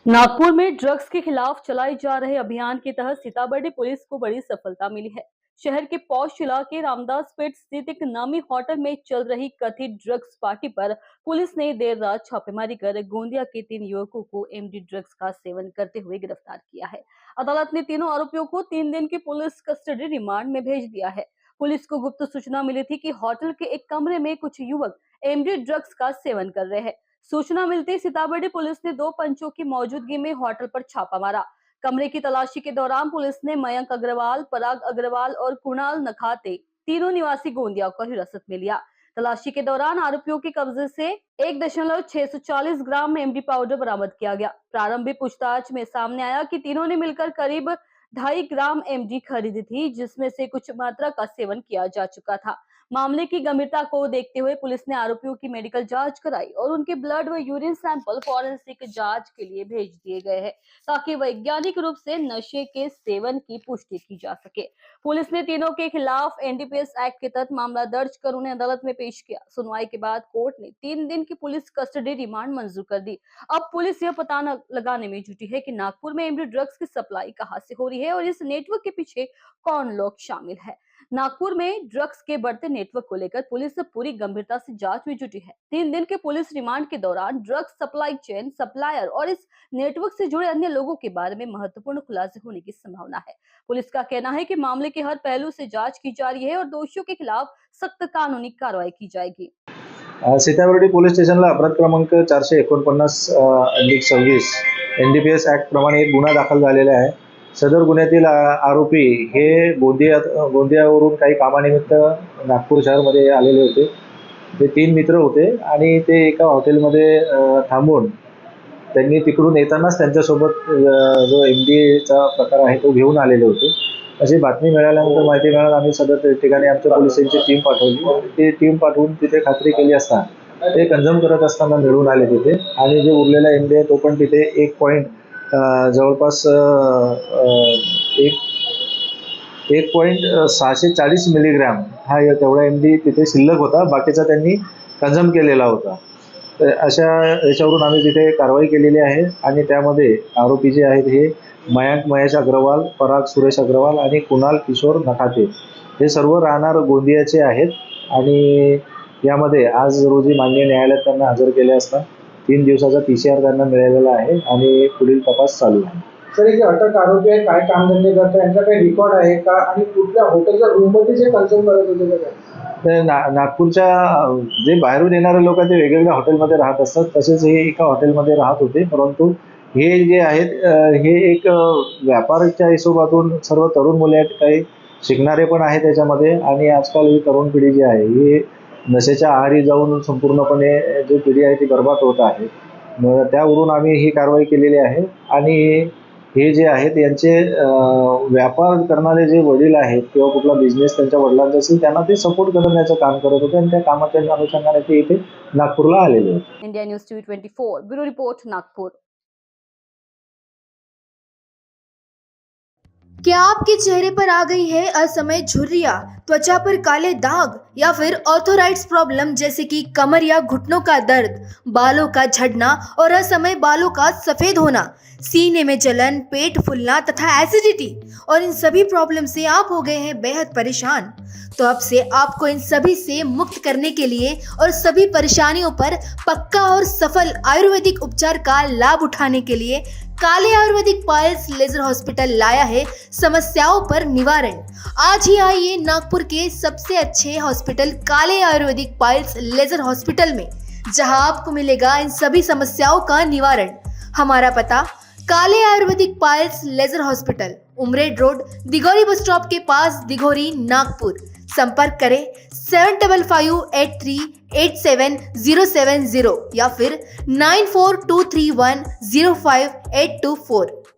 नागपुर में ड्रग्स के खिलाफ चलाए जा रहे अभियान के तहत सीताबर्डी पुलिस को बड़ी सफलता मिली है। शहर के पौष इलाके रामदासपेट स्थित एक नामी होटल में चल रही कथित ड्रग्स पार्टी पर पुलिस ने देर रात छापेमारी कर गोंदिया के 3 युवकों को एमडी ड्रग्स का सेवन करते हुए गिरफ्तार किया है। अदालत ने तीनों आरोपियों को 3 दिन की पुलिस कस्टडी रिमांड में भेज दिया है। पुलिस को गुप्त सूचना मिली थी कि होटल के एक कमरे में कुछ युवक एमडी ड्रग्स का सेवन कर रहे हैं। सूचना मिलते सीताबर्डी पुलिस ने 2 पंचों की मौजूदगी में होटल पर छापा मारा। कमरे की तलाशी के दौरान पुलिस ने मयंक अग्रवाल, पराग अग्रवाल और कुणाल नखाते, तीनों निवासी गोंदिया को हिरासत में लिया। तलाशी के दौरान आरोपियों के कब्जे से 1.640 ग्राम एमडी पाउडर बरामद किया गया। प्रारंभिक पूछताछ में सामने आया कि तीनों ने मिलकर करीब 2.5 ग्राम एमडी खरीदी थी, जिसमें से कुछ मात्रा का सेवन किया जा चुका था। मामले की गंभीरता को देखते हुए पुलिस ने आरोपियों की मेडिकल जांच कराई और उनके ब्लड व यूरिन सैंपल फॉरेंसिक जांच के लिए भेज दिए गए हैं, ताकि वैज्ञानिक रूप से नशे के सेवन की पुष्टि की जा सके। पुलिस ने तीनों के खिलाफ एनडीपीएस एक्ट के तहत मामला दर्ज कर उन्हें अदालत में पेश किया। सुनवाई के बाद कोर्ट ने 3 दिन की पुलिस कस्टडी रिमांड मंजूर कर दी। अब पुलिस यह पता लगाने में जुटी है कि नागपुर में एमडी ड्रग्स की सप्लाई कहां से हो रही है और इस नेटवर्क के पीछे कौन लोग शामिल है। नागपुर में ड्रग्स के बढ़ते नेटवर्क को लेकर पुलिस पूरी गंभीरता से जांच में जुटी है। 3 दिन के पुलिस रिमांड के दौरान ड्रग्स सप्लाई चेन, सप्लायर और इस नेटवर्क से जुड़े अन्य लोगों के बारे में महत्वपूर्ण खुलासे होने की संभावना है। पुलिस का कहना है कि मामले के हर पहलू से जांच की जा रही है और दोषियों के खिलाफ सख्त कानूनी कार्रवाई की जाएगी। सीताबर्डी पोलीस स्टेशनला अपराध क्रमांक 449/26 एनडीपीएस ऍक्ट प्रमाणे एक गुन्हा दाखल झालेला आहे। सदर गुन्ह्यातील आरोपी हे गोंदियावरून काही कामानिमित्त नागपूर शहरामध्ये आलेले होते। ते 3 मित्र होते आणि ते एका हॉटेलमध्ये थांबून त्यांनी तिकडून येतानाच त्यांच्यासोबत जो एमडीचा प्रकार आहे तो घेऊन आलेले होते। अशी बातमी मिळाल्यानंतर माहिती मिळाली आम्ही सदर ठिकाणी आमच्या पोलिसांची टीम पाठवली। ती टीम पाठवून तिथे खात्री केली असता ते कंझ्युम करत असताना मिळून आले तिथे आणि जे उरलेला एमडी आहे तो पण तिथे 1 पॉइंट जवळपास 1.640 मिलीग्रॅम हा तेवढा एमडी तिथे शिल्लक होता। बाकीचा त्यांनी कंझ्युम केलेला होता। तर अशा याच्यावरून आम्ही तिथे कारवाई केलेली आहे आणि त्यामध्ये आरोपी जे आहेत हे मयंक महेश अग्रवाल, पराग सुरेश अग्रवाल आणि कुणाल किशोर नखाते हे सर्व राहणार गोंदियाचे आहेत आणि यामध्ये आज रोजी माननीय न्यायालयात त्यांना हजर केले असता 3 दिवसाचा पीसीआर त्यांना मिळालेला आहे आणि पुढील तपास चालू आहे। सर, जे अटक आरोपी आहे काय कामधंदे करतात, यांचा काही रेकॉर्ड आहे का आणि कुठल्या हॉटेलच्या रूममध्ये जे कंझ्युम करत होते तर नागपूरच्या जे बाहेरून येणारे लोक ते वेगवेगळ्या हॉटेलमध्ये राहत असतात, तसेच हे एका हॉटेलमध्ये राहत होते। परंतु हे जे आहेत हे एक व्यापाराच्या हिशोबातून सर्व तरुण मुले आहेत, काही शिकणारे पण आहेत त्याच्यामध्ये आणि आजकाल ही तरुण पिढी जी आहे ही नशेच्या आहारी जाऊन संपूर्णपणे जी पिढी आहे ती बर्बाद होत आहे। त्यावरून आम्ही ही कारवाई केलेली आहे आणि हे जे आहेत यांचे व्यापार करणारे जे वडील आहेत किंवा कुठला बिझनेस त्यांच्या वडिलांचा असेल त्यांना ते सपोर्ट करण्याचं काम करत होते आणि त्या कामाच्या अनुषंगाने ते इथे नागपूरला आलेले होते। India news TV 24 bureau report Nagpur. क्या आपके चेहरे पर आ गई है असमय झुर्रियां, त्वचा पर काले दाग या फिर ऑर्थोराइड्स प्रॉब्लम जैसे कि कमर या घुटनों का दर्द, बालों का झड़ना और असमय बालों का सफेद होना, सीने में जलन, पेट फूलना तथा एसिडिटी और इन सभी प्रॉब्लम से आप हो गए हैं बेहद परेशान? तो अब से आपको इन सभी से मुक्त करने के लिए और सभी परेशानियों पर पक्का और सफल आयुर्वेदिक उपचार का लाभ उठाने के लिए काले आयुर्वेदिक पायल्स लेजर हॉस्पिटल लाया है समस्याओं पर निवारण। आज ही आइए नागपुर के सबसे अच्छे हॉस्पिटल काले आयुर्वेदिक पायल्स लेजर हॉस्पिटल में, जहां आपको मिलेगा इन सभी समस्याओं का निवारण। हमारा पता Kale Ayurvedic piles laser hospital, Umred road, Dighori bus stop के पास, दिघोरी, नागपुर। संपर्क करें 7553877070 या फिर 9423105824।